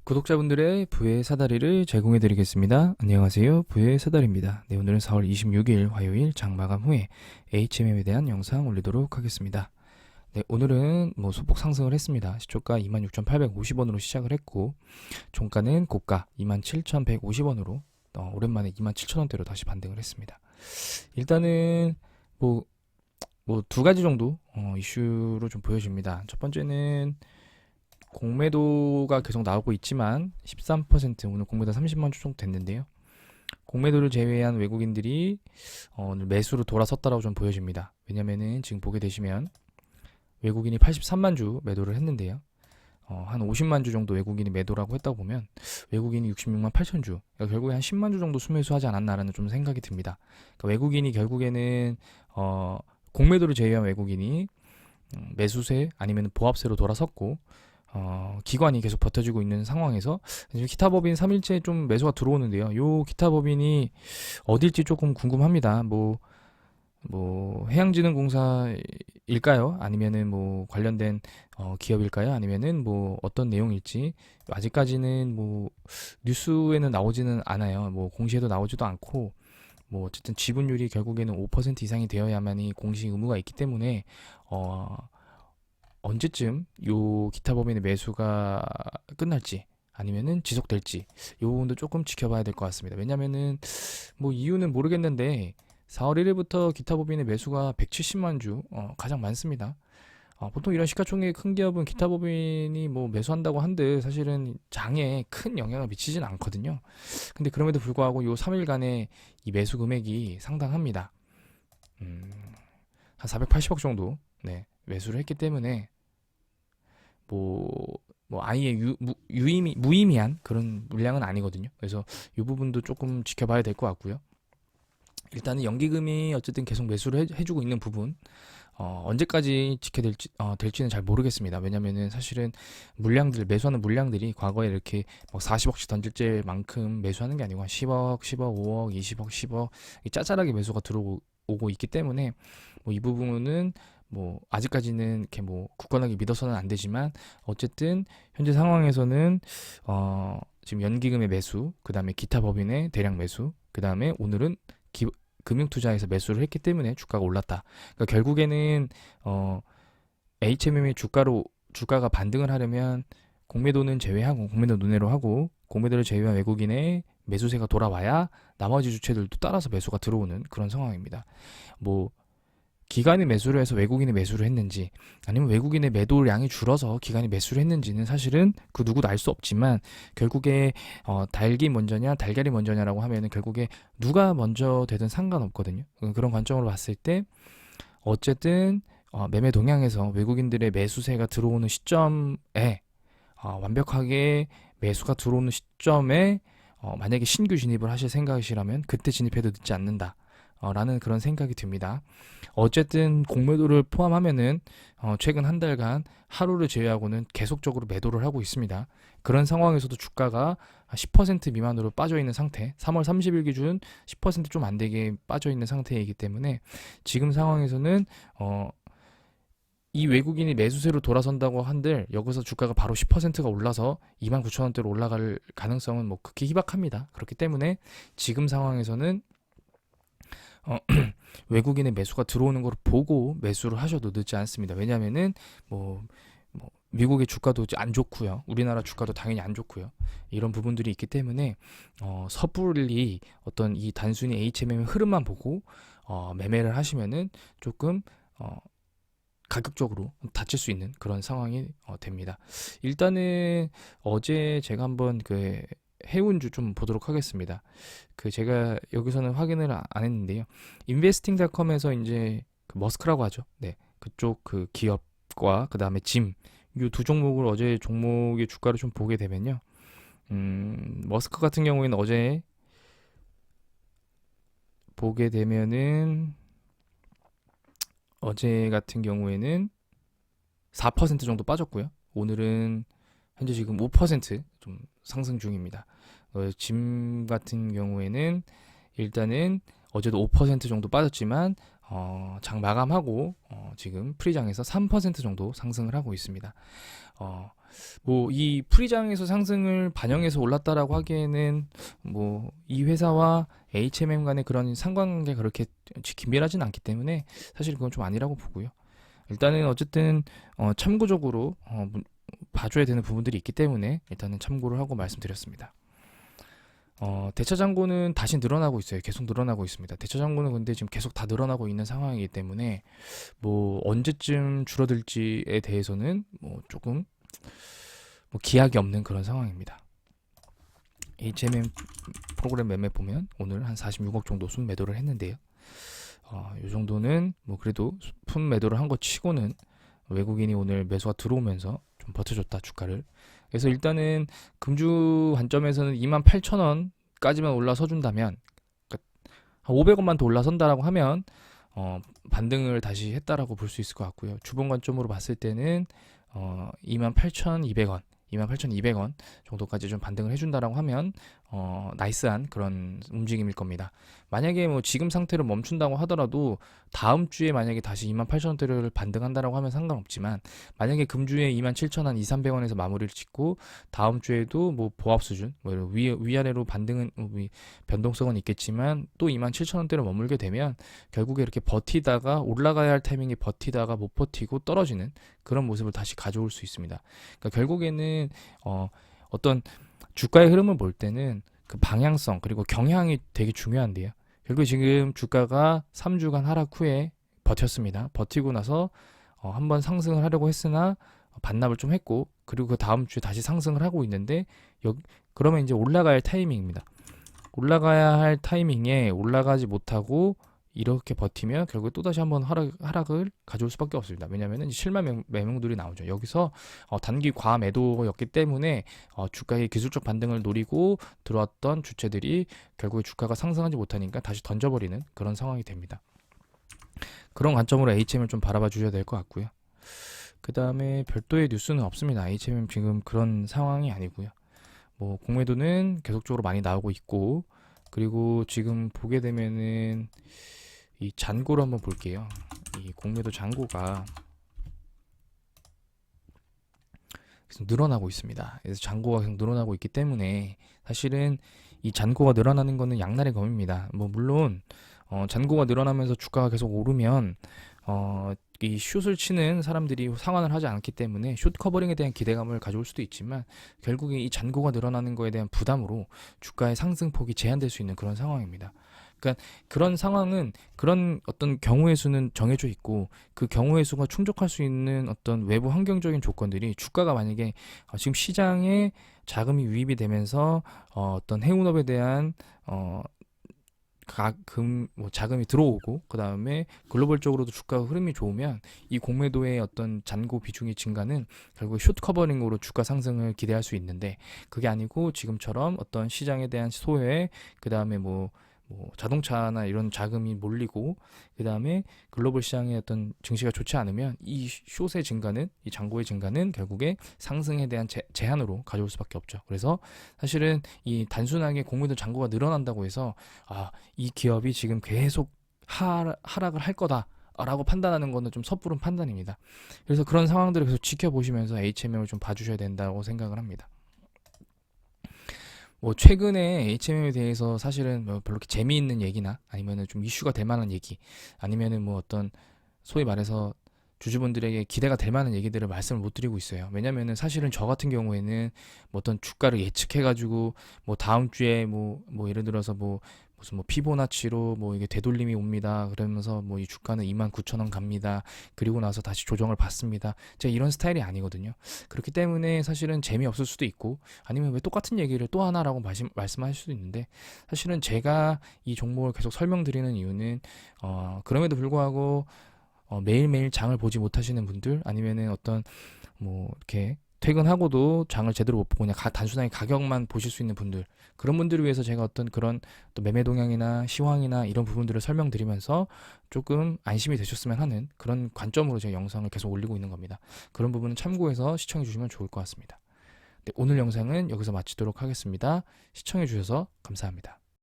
구독자분들의 부의 사다리를 제공해 드리겠습니다. 안녕하세요. 부의 사다리입니다. 네, 오늘은 4월 26일 화요일 장마감 후에 HMM에 대한 영상 올리도록 하겠습니다. 네, 오늘은 소폭 상승을 했습니다. 시초가 26,850원으로 시작을 했고, 종가는 고가 27,150원으로 오랜만에 27,000원대로 다시 반등을 했습니다. 일단은 두 가지 정도 이슈로 좀 보여집니다. 첫 번째는 공매도가 계속 나오고 있지만 13% 오늘 공매도 30만 주 정도 됐는데요. 공매도를 제외한 외국인들이 오늘 매수로 돌아섰다라고 좀 보여집니다. 왜냐면은 지금 보게 되시면 외국인이 83만 주 매도를 했는데요. 한 50만 주 정도 외국인이 매도라고 했다고 보면 외국인이 66만 8천 주, 그러니까 결국에 한 10만 주 정도 순매수하지 않았나라는 좀 생각이 듭니다. 그러니까 외국인이 결국에는 공매도를 제외한 외국인이 매수세 아니면 보합세로 돌아섰고, 기관이 계속 버텨주고 있는 상황에서 기타 법인 3일째 좀 매수가 들어오는데요. 요 기타 법인이 어딜지 조금 궁금합니다. 해양진흥공사일까요? 아니면은 관련된 기업일까요? 아니면은 어떤 내용일지 아직까지는 뉴스에는 나오지는 않아요. 공시에도 나오지도 않고, 어쨌든 지분율이 결국에는 5% 이상이 되어야만이 공시 의무가 있기 때문에 언제쯤 요 기타 법인의 매수가 끝날지 아니면은 지속될지 이 부분도 조금 지켜봐야 될 것 같습니다. 왜냐면은 이유는 모르겠는데 4월 1일부터 기타 법인의 매수가 170만 주 가장 많습니다. 보통 이런 시가총액 큰 기업은 기타 법인이 매수한다고 한들 사실은 장에 큰 영향을 미치진 않거든요. 근데 그럼에도 불구하고 요 3일간의 이 매수 금액이 상당합니다. 한 480억 정도 매수를 했기 때문에 아예 무의미한 그런 물량은 아니거든요. 그래서 이 부분도 조금 지켜봐야 될 것 같고요. 일단은 연기금이 어쨌든 계속 매수를 해주고 있는 부분, 언제까지 될지는 잘 모르겠습니다. 왜냐면은 사실은 매수하는 물량들이 과거에 이렇게 40억씩 던질 때만큼 매수하는 게 아니고 한 10억, 10억, 5억, 20억, 10억 짜잘하게 매수가 들어오고 있기 때문에 이 부분은 아직까지는 이렇게 굳건하게 믿어서는 안 되지만, 어쨌든 현재 상황에서는 지금 연기금의 매수, 그 다음에 기타 법인의 대량 매수, 그 다음에 오늘은 금융투자에서 매수를 했기 때문에 주가가 올랐다. 그러니까 결국에는 HMM의 주가가 반등을 하려면 공매도는 제외하고, 공매도 논외로 하고, 공매도를 제외한 외국인의 매수세가 돌아와야 나머지 주체들도 따라서 매수가 들어오는 그런 상황입니다. 기관이 매수를 해서 외국인이 매수를 했는지, 아니면 외국인의 매도량이 줄어서 기관이 매수를 했는지는 사실은 그 누구도 알 수 없지만, 결국에 닭이 먼저냐 달걀이 먼저냐라고 하면은 결국에 누가 먼저 되든 상관없거든요. 그런 관점으로 봤을 때 어쨌든 매매 동향에서 외국인들의 매수세가 들어오는 시점에, 완벽하게 매수가 들어오는 시점에 만약에 신규 진입을 하실 생각이시라면 그때 진입해도 늦지 않는다 라는 그런 생각이 듭니다. 어쨌든 공매도를 포함하면은 최근 한 달간 하루를 제외하고는 계속적으로 매도를 하고 있습니다. 그런 상황에서도 주가가 10% 미만으로 빠져 있는 상태, 3월 30일 기준 10% 좀 안 되게 빠져 있는 상태이기 때문에 지금 상황에서는 이 외국인이 매수세로 돌아선다고 한들 여기서 주가가 바로 10%가 올라서 29,000원대로 올라갈 가능성은 극히 희박합니다. 그렇기 때문에 지금 상황에서는 외국인의 매수가 들어오는 걸 보고 매수를 하셔도 늦지 않습니다. 왜냐면은 미국의 주가도 안 좋고요, 우리나라 주가도 당연히 안 좋고요, 이런 부분들이 있기 때문에 섣불리 어떤 이 단순히 HMM의 흐름만 보고 매매를 하시면은 조금 가격적으로 다칠 수 있는 그런 상황이 됩니다. 일단은 어제 제가 한번 해운주 좀 보도록 하겠습니다. 제가 여기서는 확인을 안 했는데요. investing.com에서 이제 머스크라고 하죠. 네, 그쪽 기업과 그 다음에 이 두 종목을 어제 종목의 주가를 좀 보게 되면요. 머스크 같은 경우에는 어제 보게 되면은 어제 같은 경우에는 4% 정도 빠졌고요. 오늘은 현재 지금 5% 상승 중입니다. 짐 같은 경우에는 일단은 어제도 5% 정도 빠졌지만 장 마감하고 지금 프리장에서 3% 정도 상승을 하고 있습니다. 뭐 이 프리장에서 상승을 반영해서 올랐다라고 하기에는 뭐 이 회사와 HMM 간의 그런 상관관계가 그렇게 긴밀하진 않기 때문에 사실 그건 좀 아니라고 보고요. 일단은 어쨌든 참고적으로 봐줘야 되는 부분들이 있기 때문에 일단은 참고를 하고 말씀드렸습니다. 대차 잔고는 다시 늘어나고 있어요. 계속 늘어나고 있습니다. 대차 잔고는 근데 지금 계속 다 늘어나고 있는 상황이기 때문에 뭐 언제쯤 줄어들지에 대해서는 뭐 조금 뭐 기약이 없는 그런 상황입니다. HMM 프로그램 매매 보면 오늘 한 46억 정도 순매도를 했는데요. 이 정도는 뭐 그래도 순매도를 한 것 치고는 외국인이 오늘 매수가 들어오면서 좀 버텨줬다 주가를. 그래서 일단은 금주 관점에서는 28,000원까지만 올라서 준다면, 그러니까 한 500원만 더 올라선다라고 하면 반등을 다시 했다라고 볼 수 있을 것 같고요. 주봉 관점으로 봤을 때는 28,200원 28,200원 정도까지 좀 반등을 해준다라고 하면 나이스한 그런 움직임일 겁니다. 만약에 뭐 지금 상태로 멈춘다고 하더라도 다음 주에 만약에 다시 28,000원대를 반등한다라고 하면 상관없지만, 만약에 금주에 27,000원, 2,300원에서 마무리를 짓고 다음 주에도 뭐 보합 수준, 뭐 위아래로 반등은 변동성은 있겠지만 또 27,000원대로 머물게 되면 결국에 이렇게 버티다가 올라가야 할 타이밍에 버티다가 못 버티고 떨어지는 그런 모습을 다시 가져올 수 있습니다. 그러니까 결국에는 어떤 주가의 흐름을 볼 때는 그 방향성 그리고 경향이 되게 중요한데요. 결국 지금 주가가 3주간 하락 후에 버텼습니다. 버티고 나서 한번 상승을 하려고 했으나 반납을 좀 했고, 그리고 그 다음 주에 다시 상승을 하고 있는데 그러면 이제 올라가야 할 타이밍입니다. 올라가야 할 타이밍에 올라가지 못하고 이렇게 버티면 결국 또다시 한번 하락을 가져올 수밖에 없습니다. 왜냐하면 실망 매물들이 나오죠. 여기서 단기 과매도였기 때문에 주가의 기술적 반등을 노리고 들어왔던 주체들이 결국에 주가가 상승하지 못하니까 다시 던져버리는 그런 상황이 됩니다. 그런 관점으로 HM을 좀 바라봐 주셔야 될 것 같고요. 그 다음에 별도의 뉴스는 없습니다. HM은 지금 그런 상황이 아니고요. 뭐 공매도는 계속적으로 많이 나오고 있고, 그리고 지금 보게 되면은 이 잔고를 한번 볼게요. 이 공매도 잔고가 계속 늘어나고 있습니다. 그래서 잔고가 계속 늘어나고 있기 때문에 사실은 이 잔고가 늘어나는 거는 양날의 검입니다. 뭐 물론 잔고가 늘어나면서 주가가 계속 오르면 이 숏을 치는 사람들이 상환을 하지 않기 때문에 숏 커버링에 대한 기대감을 가져올 수도 있지만, 결국에 이 잔고가 늘어나는 거에 대한 부담으로 주가의 상승폭이 제한될 수 있는 그런 상황입니다. 그러니까 그런 상황은 그런 어떤 경우의 수는 정해져 있고, 그 경우의 수가 충족할 수 있는 어떤 외부 환경적인 조건들이, 주가가 만약에 지금 시장에 자금이 유입이 되면서 어떤 해운업에 대한 자금이 들어오고, 그 다음에 글로벌적으로도 주가 흐름이 좋으면 이 공매도의 어떤 잔고 비중의 증가는 결국 숏 커버링으로 주가 상승을 기대할 수 있는데, 그게 아니고 지금처럼 어떤 시장에 대한 소외, 그 다음에 뭐 자동차나 이런 자금이 몰리고, 그 다음에 글로벌 시장의 어떤 증시가 좋지 않으면 이 숏의 증가는, 이 잔고의 증가는 결국에 상승에 대한 제한으로 가져올 수밖에 없죠. 그래서 사실은 이 단순하게 공매도 잔고가 늘어난다고 해서 이 기업이 지금 계속 하락을 할 거다 라고 판단하는 거는 좀 섣부른 판단입니다. 그래서 그런 상황들을 계속 지켜보시면서 HMM을 좀 봐주셔야 된다고 생각을 합니다. 뭐 최근에 HMM에 대해서 사실은 뭐 별로 이렇게 재미있는 얘기나 아니면은 좀 이슈가 될 만한 얘기, 아니면은 뭐 어떤 소위 말해서 주주분들에게 기대가 될 만한 얘기들을 말씀을 못 드리고 있어요. 왜냐면은 사실은 저 같은 경우에는 뭐 어떤 주가를 예측해가지고 뭐 다음 주에 뭐 예를 들어서 뭐 무슨 뭐 피보나치로 뭐 이게 되돌림이 옵니다. 그러면서 뭐 이 주가는 29,000원 갑니다. 그리고 나서 다시 조정을 받습니다. 제가 이런 스타일이 아니거든요. 그렇기 때문에 사실은 재미없을 수도 있고, 아니면 왜 똑같은 얘기를 또 하나라고 말씀하실 수도 있는데, 사실은 제가 이 종목을 계속 설명드리는 이유는 그럼에도 불구하고 매일매일 장을 보지 못하시는 분들, 아니면은 어떤 뭐 이렇게 퇴근하고도 장을 제대로 못 보고 그냥 단순하게 가격만 보실 수 있는 분들, 그런 분들을 위해서 제가 어떤 그런 또 매매 동향이나 시황이나 이런 부분들을 설명드리면서 조금 안심이 되셨으면 하는 그런 관점으로 제가 영상을 계속 올리고 있는 겁니다. 그런 부분은 참고해서 시청해 주시면 좋을 것 같습니다. 네, 오늘 영상은 여기서 마치도록 하겠습니다. 시청해 주셔서 감사합니다.